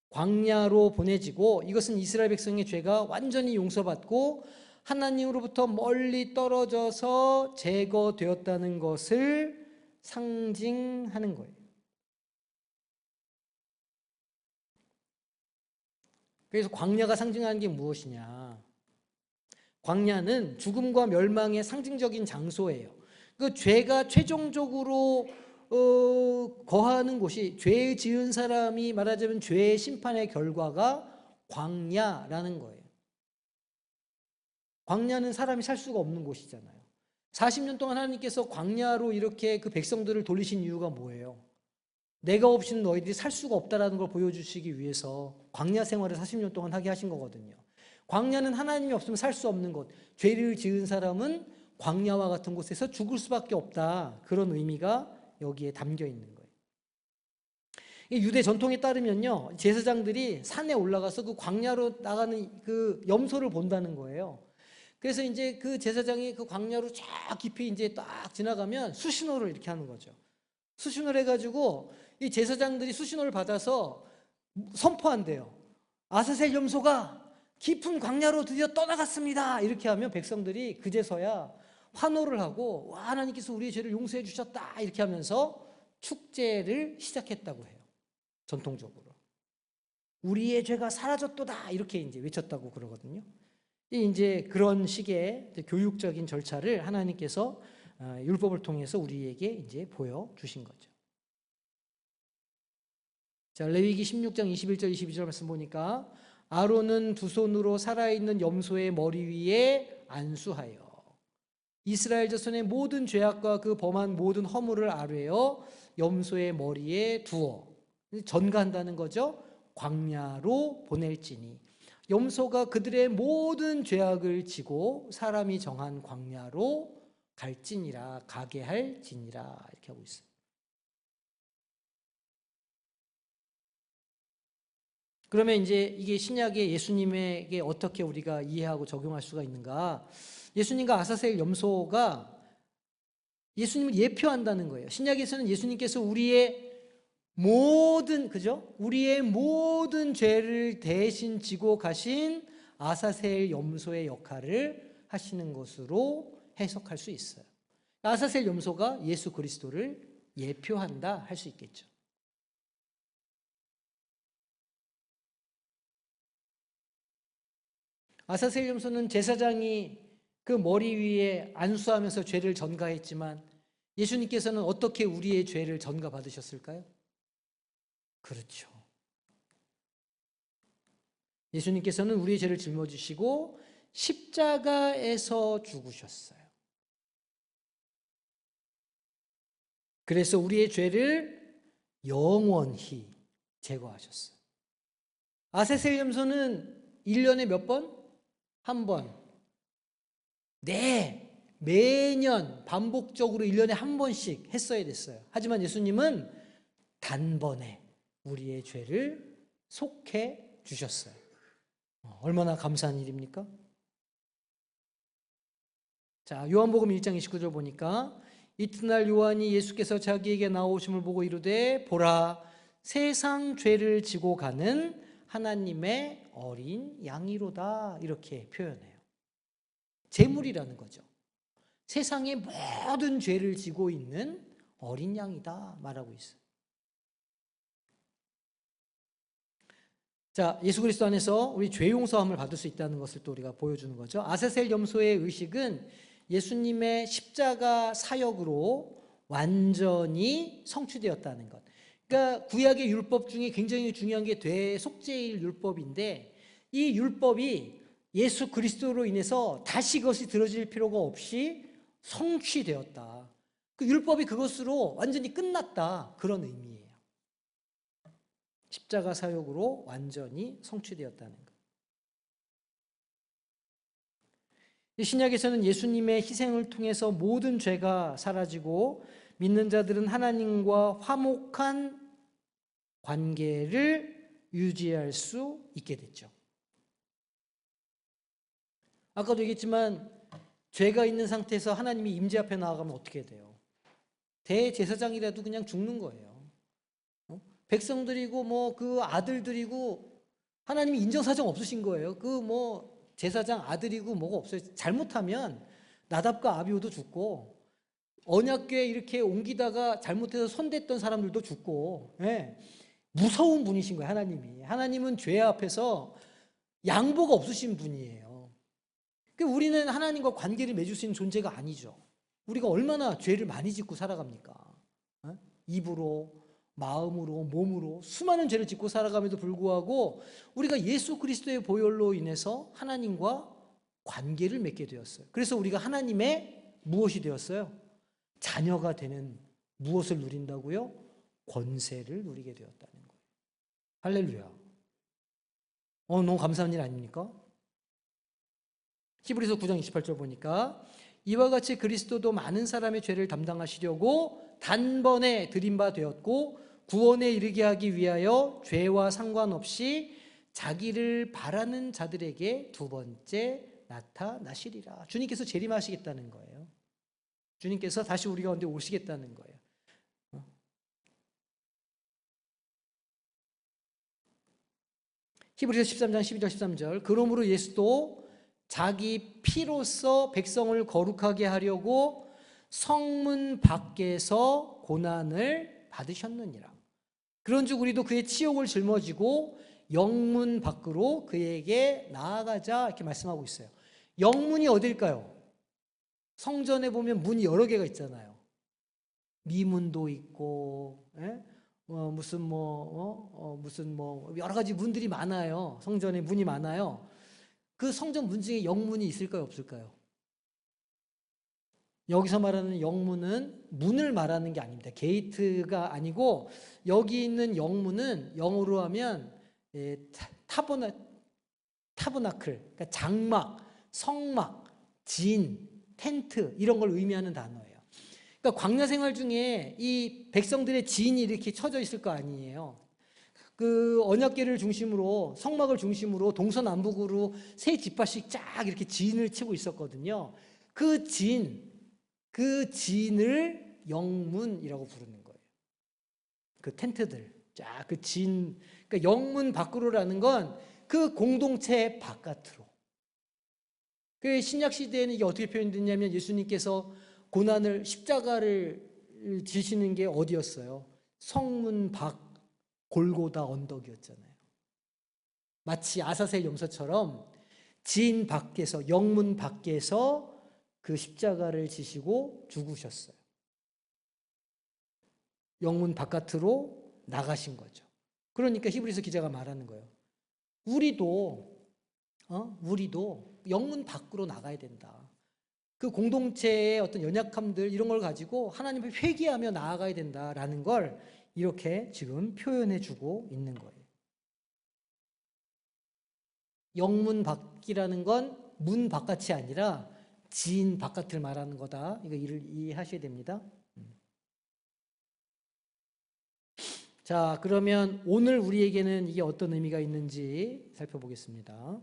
A: 광야로 보내지고, 이것은 이스라엘 백성의 죄가 완전히 용서받고 하나님으로부터 멀리 떨어져서 제거되었다는 것을 상징하는 거예요. 그래서 광야가 상징하는 게 무엇이냐? 광야는 죽음과 멸망의 상징적인 장소예요. 그 죄가 최종적으로 거하는 곳이, 죄 지은 사람이 말하자면 죄의 심판의 결과가 광야라는 거예요. 광야는 사람이 살 수가 없는 곳이잖아요. 40년 동안 하나님께서 광야로 이렇게 그 백성들을 돌리신 이유가 뭐예요? 내가 없이는 너희들이 살 수가 없다라는 걸 보여주시기 위해서 광야 생활을 40년 동안 하게 하신 거거든요. 광야는 하나님이 없으면 살 수 없는 곳, 죄를 지은 사람은 광야와 같은 곳에서 죽을 수밖에 없다, 그런 의미가 여기에 담겨 있는 거예요. 유대 전통에 따르면요, 제사장들이 산에 올라가서 그 광야로 나가는 그 염소를 본다는 거예요. 그래서 이제 그 제사장이 그 광야로 쫙 깊이 이제 딱 지나가면 수신호를 이렇게 하는 거죠. 수신호를 해가지고 이 제사장들이 수신호를 받아서 선포한대요. 아사셀 염소가 깊은 광야로 드디어 떠나갔습니다. 이렇게 하면 백성들이 그제서야 환호를 하고, 와, 하나님께서 우리의 죄를 용서해 주셨다, 이렇게 하면서 축제를 시작했다고 해요. 전통적으로 우리의 죄가 사라졌도다, 이렇게 이제 외쳤다고 그러거든요. 이제 그런 식의 교육적인 절차를 하나님께서 율법을 통해서 우리에게 이제 보여주신 거죠. 자, 레위기 16장 21절 22절 말씀 보니까 아론은 두 손으로 살아있는 염소의 머리 위에 안수하여 이스라엘 자손의 모든 죄악과 그 범한 모든 허물을 아뢰어 염소의 머리에 두어, 전가한다는 거죠. 광야로 보낼지니 염소가 그들의 모든 죄악을 지고 사람이 정한 광야로 갈지니라, 가게 할지니라, 이렇게 하고 있어요. 그러면 이제 이게 신약의 예수님에게 어떻게 우리가 이해하고 적용할 수가 있는가? 예수님과 아사셀 염소가 예수님을 예표한다는 거예요. 신약에서는 예수님께서 우리의 모든, 그죠? 우리의 모든 죄를 대신 지고 가신 아사셀 염소의 역할을 하시는 것으로 해석할 수 있어요. 아사셀 염소가 예수 그리스도를 예표한다 할 수 있겠죠. 아사셀 염소는 제사장이 그 머리 위에 안수하면서 죄를 전가했지만 예수님께서는 어떻게 우리의 죄를 전가 받으셨을까요? 그렇죠. 예수님께서는 우리의 죄를 짊어지시고 십자가에서 죽으셨어요. 그래서 우리의 죄를 영원히 제거하셨어요. 아세셀 염소는 1년에 몇 번? 한 번. 네, 매년 반복적으로 1년에 한 번씩 했어야 됐어요. 하지만 예수님은 단번에 우리의 죄를 속해 주셨어요. 얼마나 감사한 일입니까? 자, 요한복음 1장 29절 보니까 이튿날 요한이 예수께서 자기에게 나오심을 보고 이르되 보라 세상 죄를 지고 가는 하나님의 어린 양이로다 이렇게 표현해요. 제물이라는 거죠. 세상의 모든 죄를 지고 있는 어린 양이다 말하고 있어요. 자, 예수 그리스도 안에서 우리 죄 용서함을 받을 수 있다는 것을 또 우리가 보여주는 거죠. 아세셀 염소의 의식은 예수님의 십자가 사역으로 완전히 성취되었다는 것. 그러니까 구약의 율법 중에 굉장히 중요한 게 대속죄일 율법인데 이 율법이 예수 그리스도로 인해서 다시 그것이 들어질 필요가 없이 성취되었다. 그 율법이 그것으로 완전히 끝났다. 그런 의미예요. 십자가 사역으로 완전히 성취되었다는 것. 신약에서는 예수님의 희생을 통해서 모든 죄가 사라지고 믿는 자들은 하나님과 화목한 관계를 유지할 수 있게 됐죠. 아까도 얘기했지만 죄가 있는 상태에서 하나님이 임재 앞에 나아가면 어떻게 돼요? 대제사장이라도 그냥 죽는 거예요. 백성들이고 뭐 그 아들들이고 하나님이 인정사정 없으신 거예요. 그 뭐 제사장 아들이고 뭐가 없어요. 잘못하면 나답과 아비후도 죽고 언약궤 이렇게 옮기다가 잘못해서 손댔던 사람들도 죽고 무서운 분이신 거예요. 하나님은 죄 앞에서 양보가 없으신 분이에요. 그러니까 우리는 하나님과 관계를 맺을 수 있는 존재가 아니죠. 우리가 얼마나 죄를 많이 짓고 살아갑니까? 입으로 마음으로 몸으로 수많은 죄를 짓고 살아감에도 불구하고 우리가 예수 그리스도의 보혈로 인해서 하나님과 관계를 맺게 되었어요. 그래서 우리가 하나님의 무엇이 되었어요? 자녀가 되는 무엇을 누린다고요? 권세를 누리게 되었다는 거예요. 할렐루야. 너무 감사한 일 아닙니까? 히브리서 9장 28절 보니까 이와 같이 그리스도도 많은 사람의 죄를 담당하시려고 단번에 드린 바 되었고 구원에 이르게 하기 위하여 죄와 상관없이 자기를 바라는 자들에게 두 번째 나타나시리라. 주님께서 재림하시겠다는 거예요. 주님께서 다시 우리 가운데 오시겠다는 거예요. 히브리서 13장 12절 13절 그러므로 예수도 자기 피로써 백성을 거룩하게 하려고 성문 밖에서 고난을 받으셨느니라. 그런즉 우리도 그의 치욕을 짊어지고 영문 밖으로 그에게 나아가자 이렇게 말씀하고 있어요. 영문이 어딜까요? 성전에 보면 문이 여러 개가 있잖아요. 미문도 있고 무슨 여러 가지 문들이 많아요. 성전에 문이 많아요. 그 성전 문 중에 영문이 있을까요? 없을까요? 여기서 말하는 영문은 문을 말하는 게 아닙니다. 게이트가 아니고 여기 있는 영문은 영어로 하면 타버나클, 그러니까 장막, 성막, 진, 텐트 이런 걸 의미하는 단어예요. 그러니까 광야 생활 중에 이 백성들의 진이 이렇게 쳐져 있을 거 아니에요. 그 언약궤를 중심으로 성막을 중심으로 동서남북으로 세 지파씩 쫙 이렇게 진을 치고 있었거든요. 그 진을 영문이라고 부르는 거예요. 그 텐트들, 쫙 그 진, 그러니까 영문 밖으로라는 건 그 공동체 바깥으로. 그 신약 시대에는 이게 어떻게 표현됐냐면 예수님께서 고난을 십자가를 지시는 게 어디였어요? 성문 밖 골고다 언덕이었잖아요. 마치 아사셀 염소처럼 진 밖에서 영문 밖에서 그 십자가를 지시고 죽으셨어요. 영문 바깥으로 나가신 거죠. 그러니까 히브리서 기자가 말하는 거예요. 우리도 영문 밖으로 나가야 된다. 그 공동체의 어떤 연약함들 이런 걸 가지고 하나님을 회개하며 나아가야 된다라는 걸 이렇게 지금 표현해 주고 있는 거예요. 영문 밖이라는 건 문 바깥이 아니라 진 바깥을 말하는 거다. 이거 이해하셔야 됩니다. 자, 그러면 오늘 우리에게는 이게 어떤 의미가 있는지 살펴보겠습니다.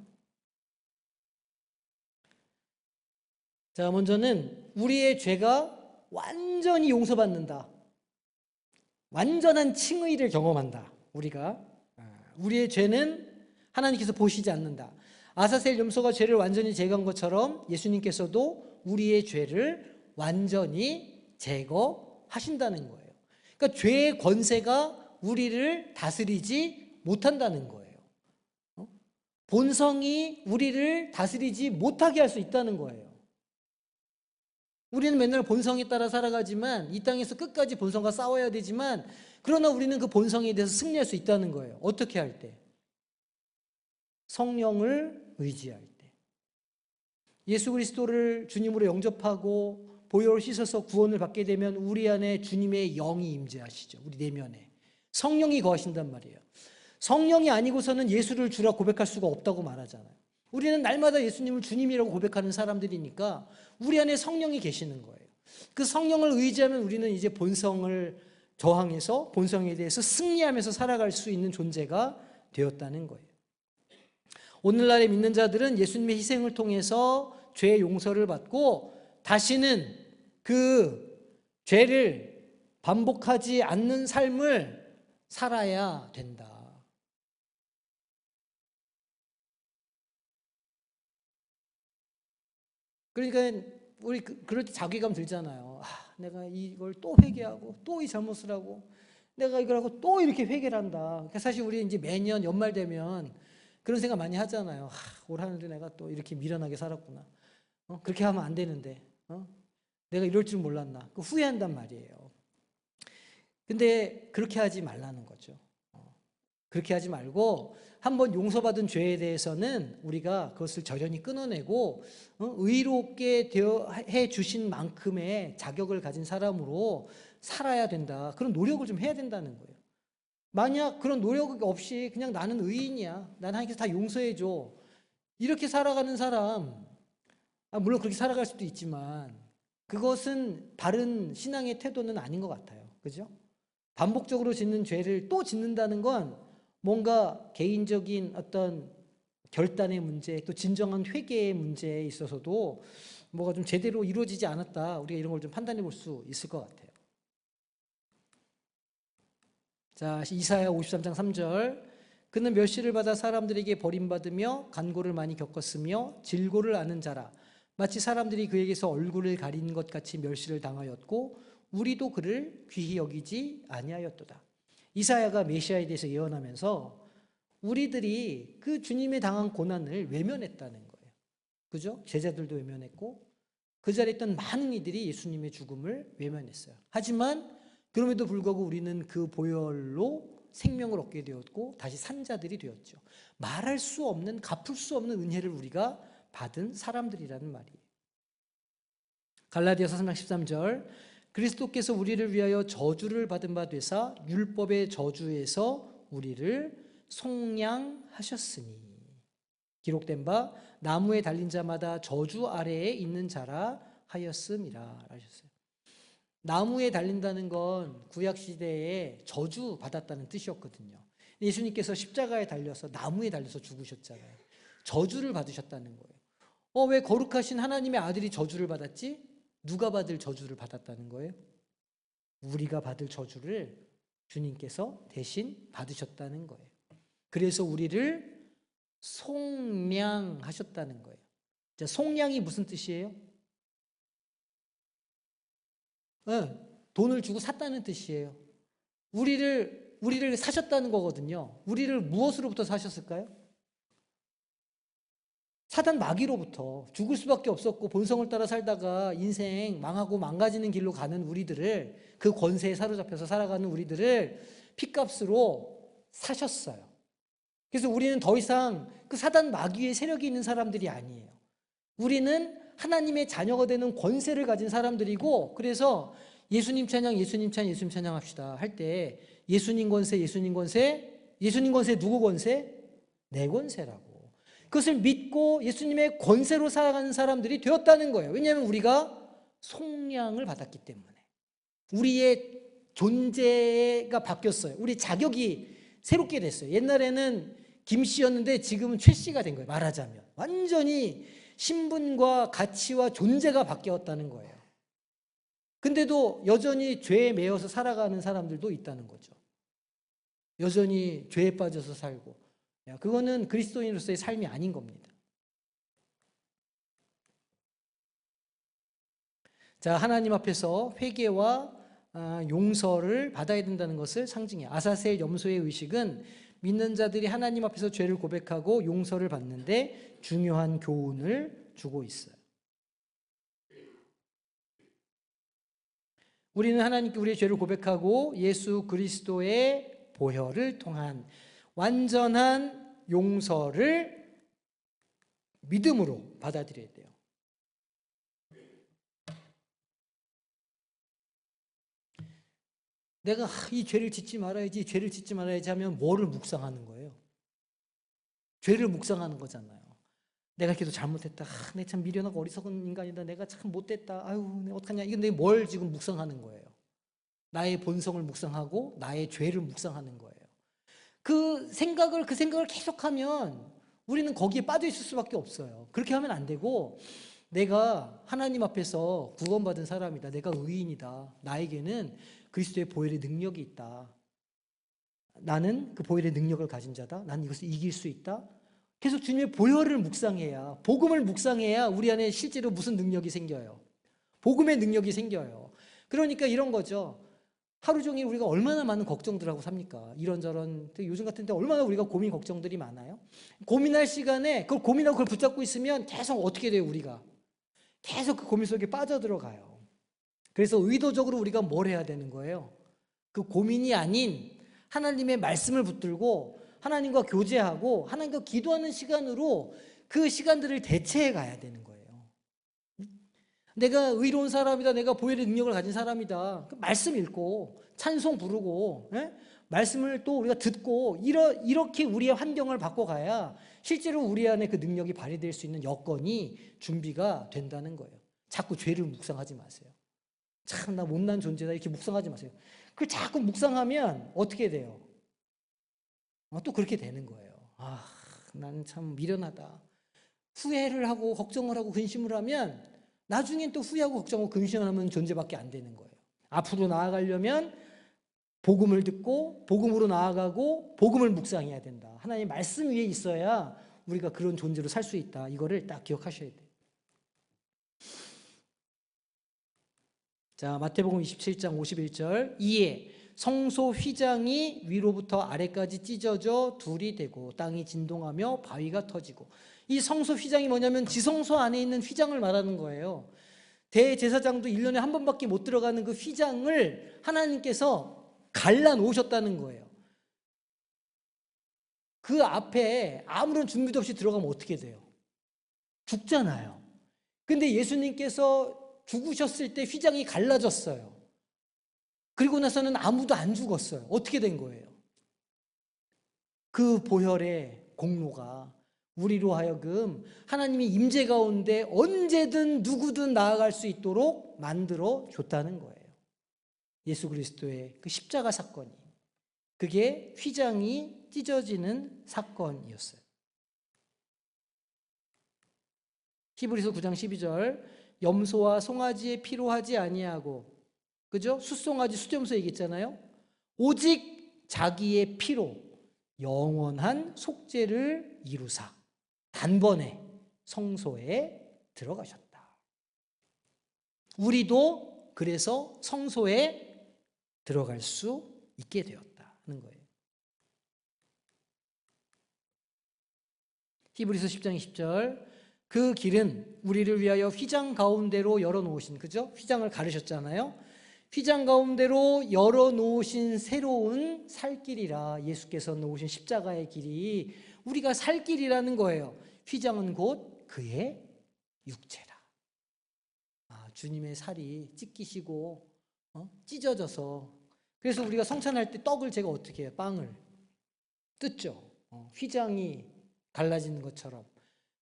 A: 자, 먼저는 우리의 죄가 완전히 용서받는다. 완전한 칭의를 경험한다. 우리의 죄는 하나님께서 보시지 않는다. 아사셀 염소가 죄를 완전히 제거한 것처럼 예수님께서도 우리의 죄를 완전히 제거하신다는 거예요. 그러니까 죄의 권세가 우리를 다스리지 못한다는 거예요. 본성이 우리를 다스리지 못하게 할 수 있다는 거예요. 우리는 맨날 본성에 따라 살아가지만 이 땅에서 끝까지 본성과 싸워야 되지만 그러나 우리는 그 본성에 대해서 승리할 수 있다는 거예요. 어떻게 할 때? 성령을 의지할 때. 예수 그리스도를 주님으로 영접하고 보혈을 씻어서 구원을 받게 되면 우리 안에 주님의 영이 임재하시죠. 우리 내면에. 성령이 거하신단 말이에요. 성령이 아니고서는 예수를 주라 고백할 수가 없다고 말하잖아요. 우리는 날마다 예수님을 주님이라고 고백하는 사람들이니까 우리 안에 성령이 계시는 거예요. 그 성령을 의지하면 우리는 이제 본성을 저항해서 본성에 대해서 승리하면서 살아갈 수 있는 존재가 되었다는 거예요. 오늘날의 믿는 자들은 예수님의 희생을 통해서 죄의 용서를 받고 다시는 그 죄를 반복하지 않는 삶을 살아야 된다. 그러니까 우리 그럴 때 자괴감 들잖아요. 내가 이걸 또 회개하고 또 이 잘못을 하고 내가 이걸 하고 또 이렇게 회개를 한다. 그러니까 사실 우리 이제 매년 연말 되면 그런 생각 많이 하잖아요. 올 한 해도 내가 또 이렇게 미련하게 살았구나. 그렇게 하면 안 되는데. 내가 이럴 줄 몰랐나. 후회한단 말이에요. 근데 그렇게 하지 말라는 거죠. 그렇게 하지 말고 한번 용서받은 죄에 대해서는 우리가 그것을 절연히 끊어내고 의롭게 해 주신 만큼의 자격을 가진 사람으로 살아야 된다. 그런 노력을 좀 해야 된다는 거예요. 만약 그런 노력 없이 그냥 나는 의인이야. 난 하나님께서 다 용서해 줘. 이렇게 살아가는 사람, 물론 그렇게 살아갈 수도 있지만 그것은 바른 신앙의 태도는 아닌 것 같아요. 그죠? 반복적으로 짓는 죄를 또 짓는다는 건 뭔가 개인적인 어떤 결단의 문제, 또 진정한 회개의 문제에 있어서도 뭐가 좀 제대로 이루어지지 않았다. 우리가 이런 걸 좀 판단해 볼 수 있을 것 같아요. 자, 이사야 53장 3절. 그는 멸시를 받아 사람들에게 버림받으며 간고를 많이 겪었으며 질고를 아는 자라. 마치 사람들이 그에게서 얼굴을 가린 것 같이 멸시를 당하였고 우리도 그를 귀히 여기지 아니하였도다. 이사야가 메시아에 대해서 예언하면서 우리들이 그 주님의 당한 고난을 외면했다는 거예요. 그죠? 제자들도 외면했고 그 자리에 있던 많은 이들이 예수님의 죽음을 외면했어요. 하지만 그럼에도 불구하고 우리는 그 보혈로 생명을 얻게 되었고 다시 산 자들이 되었죠. 말할 수 없는, 갚을 수 없는 은혜를 우리가 받은 사람들이라는 말이에요. 갈라디아서 3장 13절. 그리스도께서 우리를 위하여 저주를 받은 바 되사 율법의 저주에서 우리를 속량하셨으니 기록된 바 나무에 달린 자마다 저주 아래에 있는 자라 하였음이라 하셨어요. 나무에 달린다는 건 구약 시대에 저주 받았다는 뜻이었거든요. 예수님께서 십자가에 달려서 나무에 달려서 죽으셨잖아요. 저주를 받으셨다는 거예요. 왜 거룩하신 하나님의 아들이 저주를 받았지? 누가 받을 저주를 받았다는 거예요? 우리가 받을 저주를 주님께서 대신 받으셨다는 거예요. 그래서 우리를 속량하셨다는 거예요. 자, 속량이 무슨 뜻이에요? 돈을 주고 샀다는 뜻이에요. 우리를 사셨다는 거거든요. 우리를 무엇으로부터 사셨을까요? 사단 마귀로부터. 죽을 수밖에 없었고 본성을 따라 살다가 인생 망하고 망가지는 길로 가는 우리들을, 그 권세에 사로잡혀서 살아가는 우리들을 핏값으로 사셨어요. 그래서 우리는 더 이상 그 사단 마귀의 세력이 있는 사람들이 아니에요. 우리는 하나님의 자녀가 되는 권세를 가진 사람들이고, 그래서 예수님 찬양, 예수님 찬양, 예수님 찬양 합시다 할 때 예수님 권세, 예수님 권세, 예수님 권세 누구 권세? 내 권세라고. 그것을 믿고 예수님의 권세로 살아가는 사람들이 되었다는 거예요. 왜냐하면 우리가 속량을 받았기 때문에. 우리의 존재가 바뀌었어요. 우리 자격이 새롭게 됐어요. 옛날에는 김 씨였는데 지금은 최 씨가 된 거예요. 말하자면 완전히 신분과 가치와 존재가 바뀌었다는 거예요. 근데도 여전히 죄에 매여서 살아가는 사람들도 있다는 거죠. 여전히 죄에 빠져서 살고. 그거는 그리스도인으로서의 삶이 아닌 겁니다. 자, 하나님 앞에서 회개와 용서를 받아야 된다는 것을 상징해요. 아사셀 염소의 의식은 믿는 자들이 하나님 앞에서 죄를 고백하고 용서를 받는데 중요한 교훈을 주고 있어요. 우리는 하나님께 우리의 죄를 고백하고 예수 그리스도의 보혈을 통한 완전한 용서를 믿음으로 받아들여야 돼요. 내가 이 죄를 짓지 말아야지, 죄를 짓지 말아야지 하면 뭐를 묵상하는 거예요? 죄를 묵상하는 거잖아요. 내가 이렇게도 잘못했다. 내가 참 미련하고 어리석은 인간이다. 내가 참 못됐다. 아유, 내가 어떡하냐. 이건 내가 뭘 지금 묵상하는 거예요? 나의 본성을 묵상하고 나의 죄를 묵상하는 거예요. 그 생각을 계속하면 우리는 거기에 빠져 있을 수밖에 없어요. 그렇게 하면 안 되고, 내가 하나님 앞에서 구원받은 사람이다. 내가 의인이다. 나에게는 그리스도의 보혈의 능력이 있다. 나는 그 보혈의 능력을 가진 자다. 나는 이것을 이길 수 있다. 계속 주님의 보혈을 묵상해야, 복음을 묵상해야 우리 안에 실제로 무슨 능력이 생겨요? 복음의 능력이 생겨요. 그러니까 이런 거죠. 하루 종일 우리가 얼마나 많은 걱정들하고 삽니까? 이런저런, 요즘 같은 때 얼마나 우리가 고민 걱정들이 많아요? 고민할 시간에 그걸 고민하고 그걸 붙잡고 있으면 계속 어떻게 돼요, 우리가? 계속 그 고민 속에 빠져들어가요. 그래서 의도적으로 우리가 뭘 해야 되는 거예요? 그 고민이 아닌 하나님의 말씀을 붙들고 하나님과 교제하고 하나님과 기도하는 시간으로 그 시간들을 대체해 가야 되는 거예요. 내가 의로운 사람이다. 내가 보혈의 능력을 가진 사람이다. 말씀 읽고 찬송 부르고 말씀을 또 우리가 듣고 이렇게 우리의 환경을 바꿔가야 실제로 우리 안에 그 능력이 발휘될 수 있는 여건이 준비가 된다는 거예요. 자꾸 죄를 묵상하지 마세요. 참 나 못난 존재다 이렇게 묵상하지 마세요. 그걸 자꾸 묵상하면 어떻게 돼요? 또 그렇게 되는 거예요. 나는 참 미련하다. 후회를 하고 걱정을 하고 근심을 하면 나중엔 또 후회하고 걱정하고 근심하는 존재밖에 안 되는 거예요. 앞으로 나아가려면 복음을 듣고 복음으로 나아가고 복음을 묵상해야 된다. 하나님의 말씀 위에 있어야 우리가 그런 존재로 살 수 있다. 이거를 딱 기억하셔야 돼요. 자, 마태복음 27장 51절. 이에 성소 휘장이 위로부터 아래까지 찢어져 둘이 되고 땅이 진동하며 바위가 터지고. 이 성소 휘장이 뭐냐면 지성소 안에 있는 휘장을 말하는 거예요. 대제사장도 1년에 한 번밖에 못 들어가는 그 휘장을 하나님께서 갈라 놓으셨다는 거예요. 그 앞에 아무런 준비도 없이 들어가면 어떻게 돼요? 죽잖아요. 근데 예수님께서 죽으셨을 때 휘장이 갈라졌어요. 그리고 나서는 아무도 안 죽었어요. 어떻게 된 거예요? 그 보혈의 공로가 우리로 하여금 하나님의 임재 가운데 언제든 누구든 나아갈 수 있도록 만들어 줬다는 거예요. 예수 그리스도의 그 십자가 사건이, 그게 휘장이 찢어지는 사건이었어요. 히브리서 9장 12절. 염소와 송아지의 피로 하지 아니하고, 그죠? 숫송아지 수염소 얘기했잖아요. 오직 자기의 피로 영원한 속죄를 이루사 단번에 성소에 들어가셨다. 우리도 그래서 성소에 들어갈 수 있게 되었다는 거예요. 히브리서 10장 20절. 그 길은 우리를 위하여 휘장 가운데로 열어놓으신, 그죠? 휘장을 가르셨잖아요. 휘장 가운데로 열어놓으신 새로운 살 길이라. 예수께서 놓으신 십자가의 길이 우리가 살 길이라는 거예요. 휘장은 곧 그의 육체라. 주님의 살이 찢기시고 찢어져서, 그래서 우리가 성찬할 때 떡을 제가 어떻게 해요? 빵을 뜯죠. 휘장이 갈라지는 것처럼.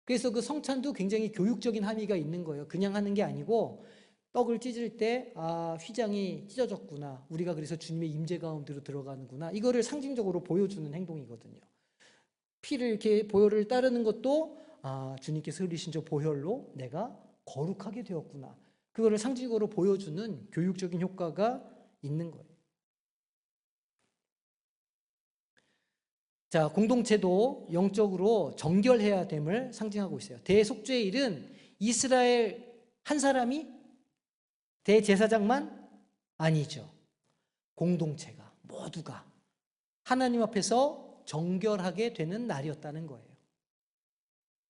A: 그래서 그 성찬도 굉장히 교육적인 함의가 있는 거예요. 그냥 하는 게 아니고 떡을 찢을 때 휘장이 찢어졌구나. 우리가 그래서 주님의 임재 가운데로 들어가는구나. 이거를 상징적으로 보여주는 행동이거든요. 피를 이렇게 보혈을 따르는 것도 주님께서 흘리신 저 보혈로 내가 거룩하게 되었구나. 그거를 상징적으로 보여주는 교육적인 효과가 있는 거예요. 자, 공동체도 영적으로 정결해야 됨을 상징하고 있어요. 대속죄의 일은 이스라엘 한 사람이 대제사장만 아니죠. 공동체가 모두가 하나님 앞에서 정결하게 되는 날이었다는 거예요.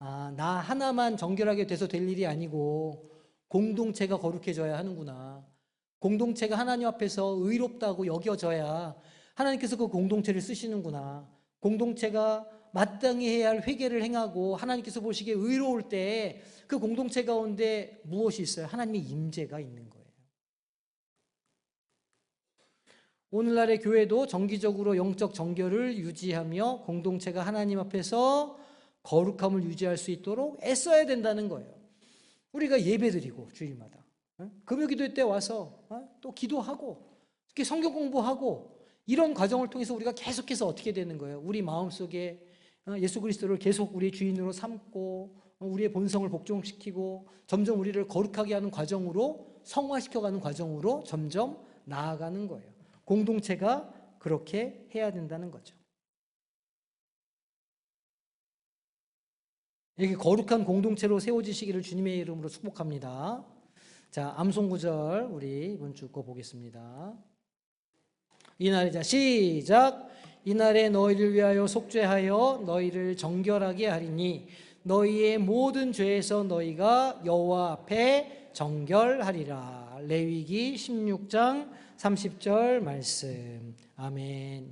A: 나 하나만 정결하게 돼서 될 일이 아니고 공동체가 거룩해져야 하는구나. 공동체가 하나님 앞에서 의롭다고 여겨져야 하나님께서 그 공동체를 쓰시는구나. 공동체가 마땅히 해야 할 회개를 행하고 하나님께서 보시기에 의로울 때 그 공동체 가운데 무엇이 있어요? 하나님의 임재가 있는 거예요. 오늘날의 교회도 정기적으로 영적 정결을 유지하며 공동체가 하나님 앞에서 거룩함을 유지할 수 있도록 애써야 된다는 거예요. 우리가 예배드리고 주일마다 금요기도회 때 와서 또 기도하고 이렇게 성경 공부하고 이런 과정을 통해서 우리가 계속해서 어떻게 되는 거예요? 우리 마음속에 예수 그리스도를 계속 우리의 주인으로 삼고 우리의 본성을 복종시키고 점점 우리를 거룩하게 하는 과정으로, 성화시켜가는 과정으로 점점 나아가는 거예요. 공동체가 그렇게 해야 된다는 거죠. 이렇게 거룩한 공동체로 세워지시기를 주님의 이름으로 축복합니다. 자, 암송 구절 우리 이번 주 거 보겠습니다. 이날이자 시작. 이날에 너희를 위하여 속죄하여 너희를 정결하게 하리니 너희의 모든 죄에서 너희가 여호와 앞에 정결하리라. 레위기 16장 30절 말씀. 아멘.